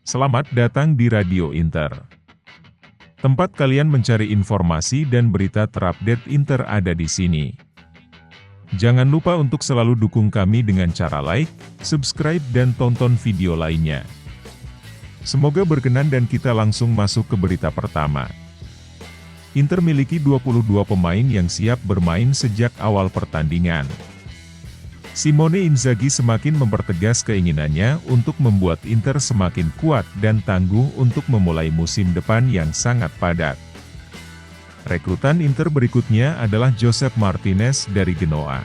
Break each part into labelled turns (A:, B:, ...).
A: Selamat datang di Radio Inter. Tempat kalian mencari informasi dan berita terupdate Inter ada di sini. Jangan lupa untuk selalu dukung kami dengan cara like, subscribe dan tonton video lainnya. Semoga berkenan dan kita langsung masuk ke berita pertama. Inter miliki 22 pemain yang siap bermain sejak awal pertandingan. Simone Inzaghi semakin mempertegas keinginannya untuk membuat Inter semakin kuat dan tangguh untuk memulai musim depan yang sangat padat. Rekrutan Inter berikutnya adalah Josep Martinez dari Genoa.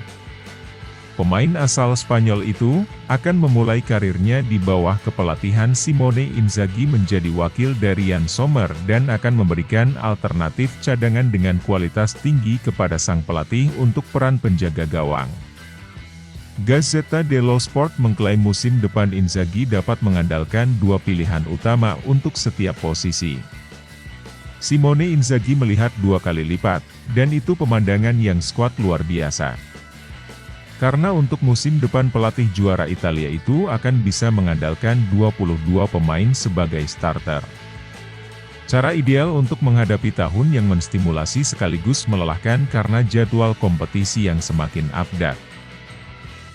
A: Pemain asal Spanyol itu akan memulai karirnya di bawah kepelatihan Simone Inzaghi menjadi wakil dari Yann Sommer dan akan memberikan alternatif cadangan dengan kualitas tinggi kepada sang pelatih untuk peran penjaga gawang. Gazzetta dello Sport mengklaim musim depan Inzaghi dapat mengandalkan dua pilihan utama untuk setiap posisi. Simone Inzaghi melihat 2 kali lipat, dan itu pemandangan yang skuad luar biasa. Karena untuk musim depan pelatih juara Italia itu akan bisa mengandalkan 22 pemain sebagai starter. Cara ideal untuk menghadapi tahun yang menstimulasi sekaligus melelahkan karena jadwal kompetisi yang semakin padat.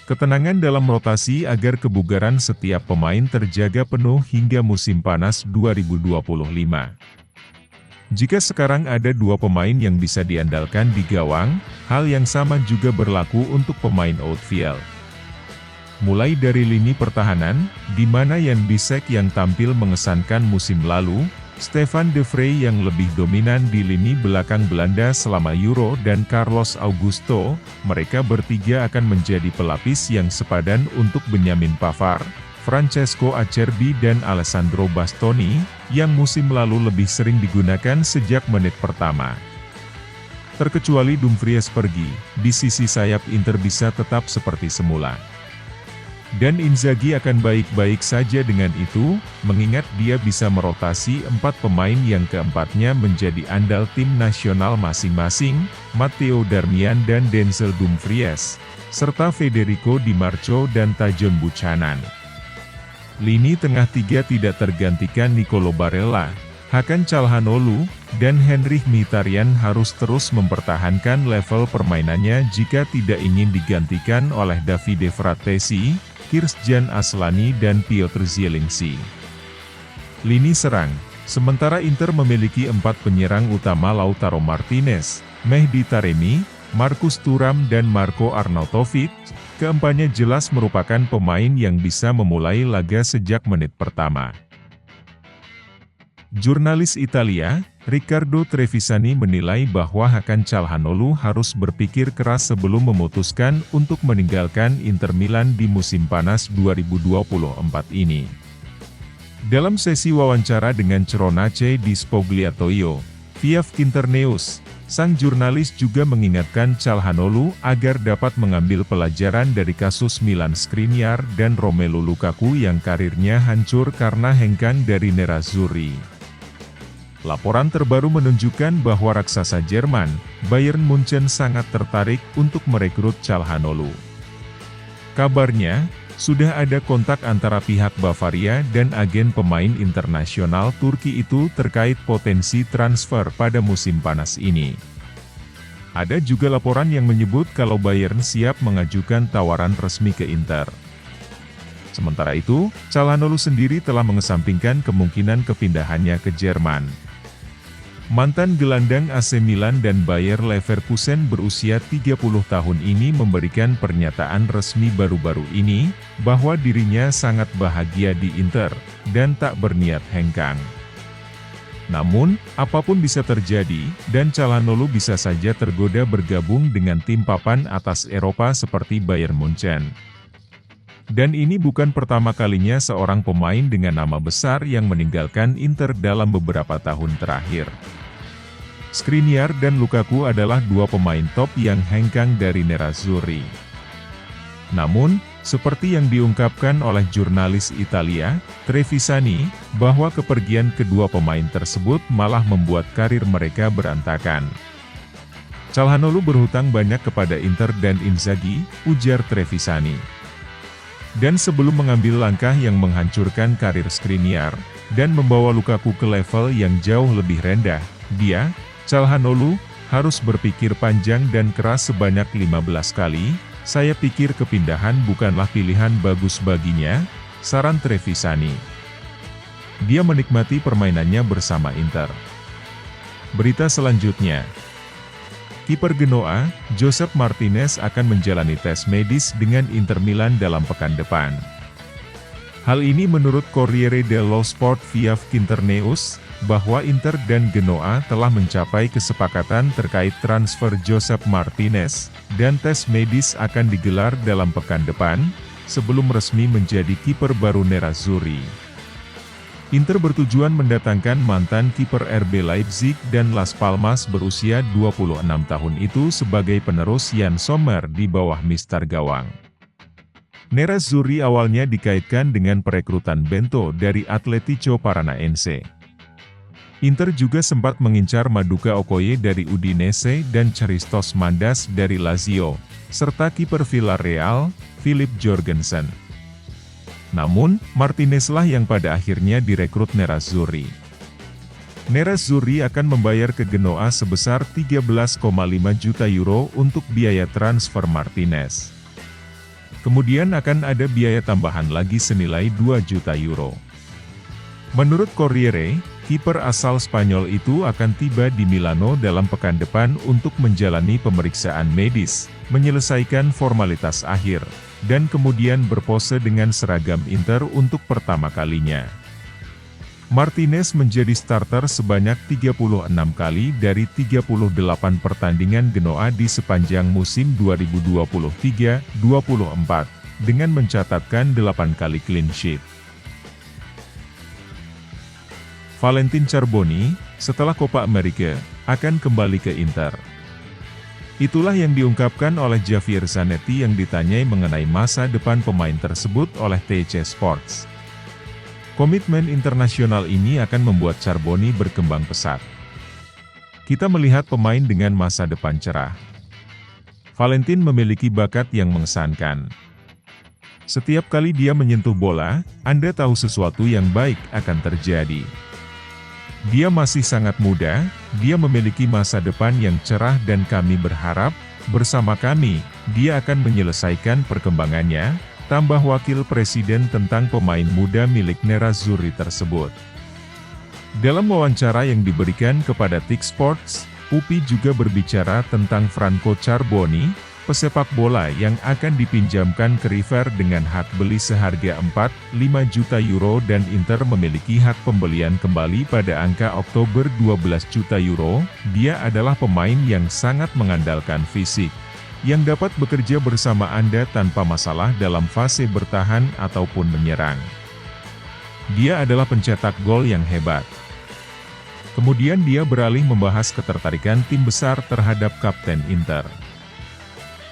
A: Ketenangan dalam rotasi agar kebugaran setiap pemain terjaga penuh hingga musim panas 2025. Jika sekarang ada 2 pemain yang bisa diandalkan di gawang, hal yang sama juga berlaku untuk pemain outfield. Mulai dari lini pertahanan, di mana Jan Bisek yang tampil mengesankan musim lalu, Stefan de Vrij yang lebih dominan di lini belakang Belanda selama Euro dan Carlos Augusto, mereka bertiga akan menjadi pelapis yang sepadan untuk Benjamin Pavard, Francesco Acerbi dan Alessandro Bastoni, yang musim lalu lebih sering digunakan sejak menit pertama. Terkecuali Dumfries pergi, di sisi sayap Inter bisa tetap seperti semula. Dan Inzaghi akan baik-baik saja dengan itu, mengingat dia bisa merotasi 4 pemain yang keempatnya menjadi andal tim nasional masing-masing, Matteo Darmian dan Denzel Dumfries, serta Federico Di Marco dan Tajon Buchanan. Lini tengah 3 tidak tergantikan Nicolo Barella, Hakan Calhanoglu, dan Henrikh Mkhitaryan harus terus mempertahankan level permainannya jika tidak ingin digantikan oleh Davide Fratesi, Kristjan Aslani dan Piotr Zielinski. Lini serang, sementara Inter memiliki 4 penyerang utama Lautaro Martinez, Mehdi Taremi, Marcus Thuram dan Marko Arnautovic, keempatnya jelas merupakan pemain yang bisa memulai laga sejak menit pertama. Jurnalis Italia, Riccardo Trevisani menilai bahwa Hakan Calhanoglu harus berpikir keras sebelum memutuskan untuk meninggalkan Inter Milan di musim panas 2024 ini. Dalam sesi wawancara dengan Cronache di Spogliatoio, via Internews, sang jurnalis juga mengingatkan Calhanoglu agar dapat mengambil pelajaran dari kasus Milan Skriniar dan Romelu Lukaku yang karirnya hancur karena hengkang dari Nerazzurri. Laporan terbaru menunjukkan bahwa raksasa Jerman, Bayern Munchen sangat tertarik untuk merekrut Calhanoglu. Kabarnya, sudah ada kontak antara pihak Bavaria dan agen pemain internasional Turki itu terkait potensi transfer pada musim panas ini. Ada juga laporan yang menyebut kalau Bayern siap mengajukan tawaran resmi ke Inter. Sementara itu, Calhanoglu sendiri telah mengesampingkan kemungkinan kepindahannya ke Jerman. Mantan gelandang AC Milan dan Bayer Leverkusen berusia 30 tahun ini memberikan pernyataan resmi baru-baru ini, bahwa dirinya sangat bahagia di Inter, dan tak berniat hengkang. Namun, apapun bisa terjadi, dan Calhanoglu bisa saja tergoda bergabung dengan tim papan atas Eropa seperti Bayern Munchen. Dan ini bukan pertama kalinya seorang pemain dengan nama besar yang meninggalkan Inter dalam beberapa tahun terakhir. Skriniar dan Lukaku adalah 2 pemain top yang hengkang dari Nerazzurri. Namun, seperti yang diungkapkan oleh jurnalis Italia, Trevisani, bahwa kepergian kedua pemain tersebut malah membuat karir mereka berantakan. Calhanoglu berhutang banyak kepada Inter dan Inzaghi, ujar Trevisani. Dan sebelum mengambil langkah yang menghancurkan karir Skriniar, dan membawa Lukaku ke level yang jauh lebih rendah. Dia, Calhanoglu, harus berpikir panjang dan keras sebanyak 15 kali. Saya pikir kepindahan bukanlah pilihan bagus baginya, saran Trevisani. Dia menikmati permainannya bersama Inter. Berita selanjutnya. Kiper Genoa, Josep Martinez akan menjalani tes medis dengan Inter Milan dalam pekan depan. Hal ini menurut Corriere dello Sport via Internews, bahwa Inter dan Genoa telah mencapai kesepakatan terkait transfer Josep Martinez, dan tes medis akan digelar dalam pekan depan, sebelum resmi menjadi kiper baru Nerazzurri. Inter bertujuan mendatangkan mantan kiper RB Leipzig dan Las Palmas berusia 26 tahun itu sebagai penerus Jan Sommer di bawah mister gawang. Nerazzurri awalnya dikaitkan dengan perekrutan Bento dari Atletico Paranaense. Inter juga sempat mengincar Maduka Okoye dari Udinese dan Christos Mandas dari Lazio, serta kiper Villarreal, Philip Jorgensen. Namun, Martinezlah yang pada akhirnya direkrut Nerazzurri. Nerazzurri akan membayar ke Genoa sebesar 13,5 juta euro untuk biaya transfer Martinez. Kemudian akan ada biaya tambahan lagi senilai 2 juta euro. Menurut Corriere, kiper asal Spanyol itu akan tiba di Milano dalam pekan depan untuk menjalani pemeriksaan medis, menyelesaikan formalitas akhir, dan kemudian berpose dengan seragam Inter untuk pertama kalinya. Martinez menjadi starter sebanyak 36 kali dari 38 pertandingan Genoa di sepanjang musim 2023-24, dengan mencatatkan 8 kali clean sheet. Valentin Charbonny, setelah Copa America, akan kembali ke Inter. Itulah yang diungkapkan oleh Javier Zanetti yang ditanyai mengenai masa depan pemain tersebut oleh TC Sports. Komitmen internasional ini akan membuat Charbonny berkembang pesat. Kita melihat pemain dengan masa depan cerah. Valentin memiliki bakat yang mengesankan. Setiap kali dia menyentuh bola, Anda tahu sesuatu yang baik akan terjadi. Dia masih sangat muda, dia memiliki masa depan yang cerah dan kami berharap, bersama kami, dia akan menyelesaikan perkembangannya, tambah wakil presiden tentang pemain muda milik Nerazzurri tersebut. Dalam wawancara yang diberikan kepada TIC Sports, Pupi juga berbicara tentang Franco Charbonny, pesepak bola yang akan dipinjamkan ke River dengan hak beli seharga 4,5 juta euro dan Inter memiliki hak pembelian kembali pada angka Oktober 12 juta euro. Dia adalah pemain yang sangat mengandalkan fisik, yang dapat bekerja bersama Anda tanpa masalah dalam fase bertahan ataupun menyerang. Dia adalah pencetak gol yang hebat. Kemudian dia beralih membahas ketertarikan tim besar terhadap kapten Inter.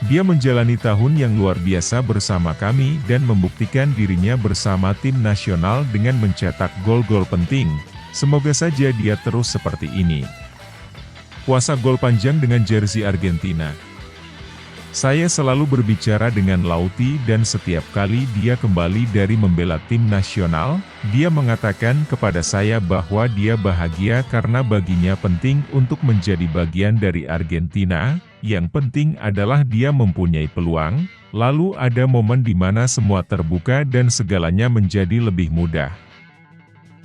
A: Dia menjalani tahun yang luar biasa bersama kami dan membuktikan dirinya bersama tim nasional dengan mencetak gol-gol penting. Semoga saja dia terus seperti ini. Puasa gol panjang dengan jersey Argentina. Saya selalu berbicara dengan Lauti dan setiap kali dia kembali dari membela tim nasional, dia mengatakan kepada saya bahwa dia bahagia karena baginya penting untuk menjadi bagian dari Argentina. Yang penting adalah dia mempunyai peluang, lalu ada momen di mana semua terbuka dan segalanya menjadi lebih mudah.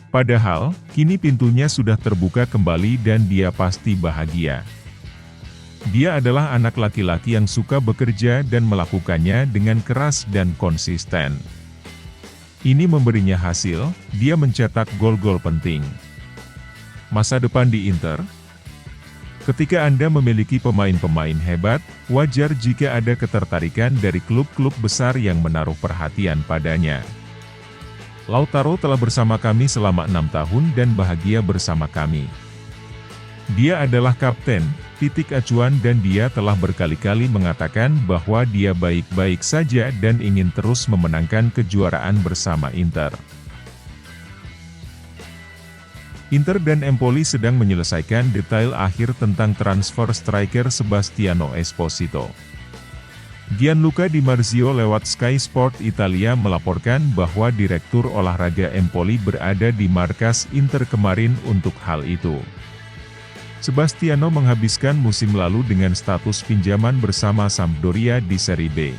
A: Padahal, kini pintunya sudah terbuka kembali dan dia pasti bahagia. Dia adalah anak laki-laki yang suka bekerja dan melakukannya dengan keras dan konsisten. Ini memberinya hasil, dia mencetak gol-gol penting. Masa depan di Inter? Ketika Anda memiliki pemain-pemain hebat, wajar jika ada ketertarikan dari klub-klub besar yang menaruh perhatian padanya. Lautaro telah bersama kami selama 6 tahun dan bahagia bersama kami. Dia adalah kapten, titik acuan dan dia telah berkali-kali mengatakan bahwa dia baik-baik saja dan ingin terus memenangkan kejuaraan bersama Inter. Inter dan Empoli sedang menyelesaikan detail akhir tentang transfer striker Sebastiano Esposito. Gianluca Di Marzio lewat Sky Sport Italia melaporkan bahwa Direktur Olahraga Empoli berada di markas Inter kemarin untuk hal itu. Sebastiano menghabiskan musim lalu dengan status pinjaman bersama Sampdoria di Serie B.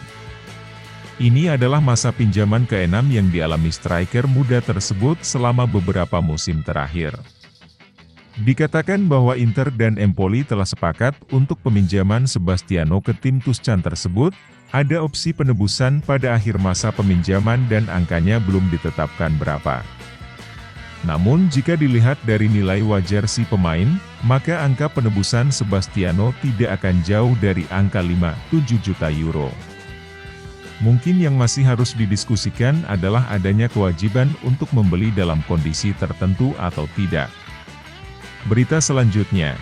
A: Ini adalah masa pinjaman ke-6 yang dialami striker muda tersebut selama beberapa musim terakhir. Dikatakan bahwa Inter dan Empoli telah sepakat untuk peminjaman Sebastiano ke tim Tuscan tersebut, ada opsi penebusan pada akhir masa peminjaman dan angkanya belum ditetapkan berapa. Namun jika dilihat dari nilai wajar si pemain, maka angka penebusan Sebastiano tidak akan jauh dari angka 5-7 juta euro. Mungkin yang masih harus didiskusikan adalah adanya kewajiban untuk membeli dalam kondisi tertentu atau tidak. Berita selanjutnya,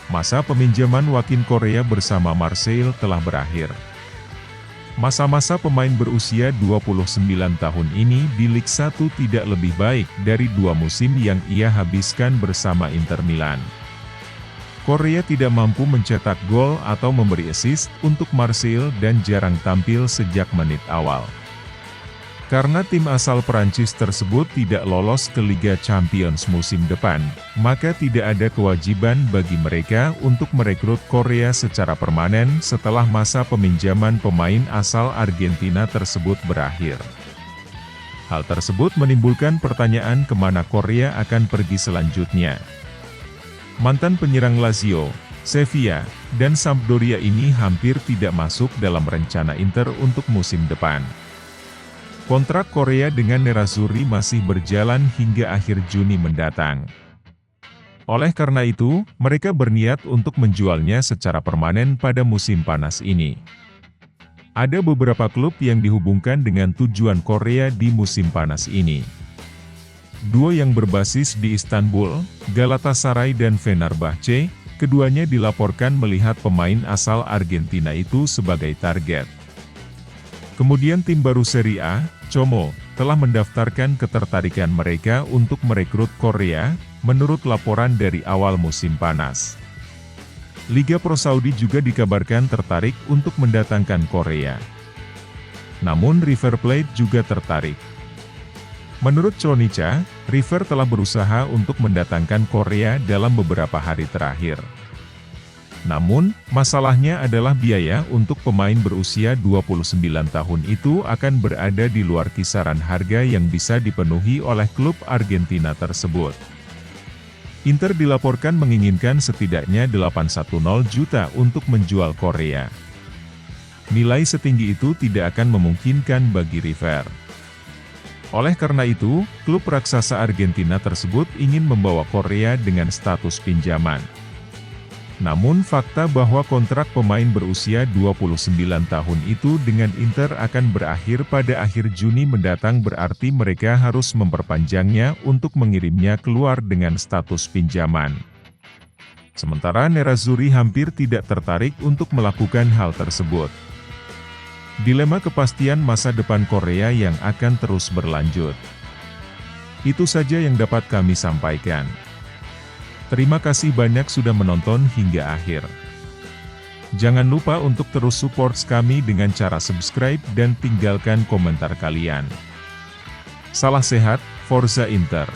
A: masa peminjaman Joaquin Correa bersama Marseille telah berakhir. Masa-masa pemain berusia 29 tahun ini di Liga 1 tidak lebih baik dari 2 musim yang ia habiskan bersama Inter Milan. Correa tidak mampu mencetak gol atau memberi assist untuk Marseille dan jarang tampil sejak menit awal. Karena tim asal Prancis tersebut tidak lolos ke Liga Champions musim depan, maka tidak ada kewajiban bagi mereka untuk merekrut Correa secara permanen setelah masa peminjaman pemain asal Argentina tersebut berakhir. Hal tersebut menimbulkan pertanyaan kemana Correa akan pergi selanjutnya. Mantan penyerang Lazio, Sevilla, dan Sampdoria ini hampir tidak masuk dalam rencana Inter untuk musim depan. Kontrak Correa dengan Nerazzurri masih berjalan hingga akhir Juni mendatang. Oleh karena itu, mereka berniat untuk menjualnya secara permanen pada musim panas ini. Ada beberapa klub yang dihubungkan dengan tujuan Correa di musim panas ini. 2 yang berbasis di Istanbul, Galatasaray dan Fenerbahce, keduanya dilaporkan melihat pemain asal Argentina itu sebagai target. Kemudian tim baru Serie A, Como, telah mendaftarkan ketertarikan mereka untuk merekrut Correa, menurut laporan dari awal musim panas. Liga Pro Saudi juga dikabarkan tertarik untuk mendatangkan Correa. Namun River Plate juga tertarik. Menurut Cronica, River telah berusaha untuk mendatangkan Correa dalam beberapa hari terakhir. Namun, masalahnya adalah biaya untuk pemain berusia 29 tahun itu akan berada di luar kisaran harga yang bisa dipenuhi oleh klub Argentina tersebut. Inter dilaporkan menginginkan setidaknya 810 juta untuk menjual Correa. Nilai setinggi itu tidak akan memungkinkan bagi River. Oleh karena itu, klub raksasa Argentina tersebut ingin membawa Correa dengan status pinjaman. Namun fakta bahwa kontrak pemain berusia 29 tahun itu dengan Inter akan berakhir pada akhir Juni mendatang berarti mereka harus memperpanjangnya untuk mengirimnya keluar dengan status pinjaman. Sementara Nerazzurri hampir tidak tertarik untuk melakukan hal tersebut. Dilema kepastian masa depan Correa yang akan terus berlanjut. Itu saja yang dapat kami sampaikan. Terima kasih banyak sudah menonton hingga akhir. Jangan lupa untuk terus support kami dengan cara subscribe dan tinggalkan komentar kalian. Salam sehat, Forza Inter!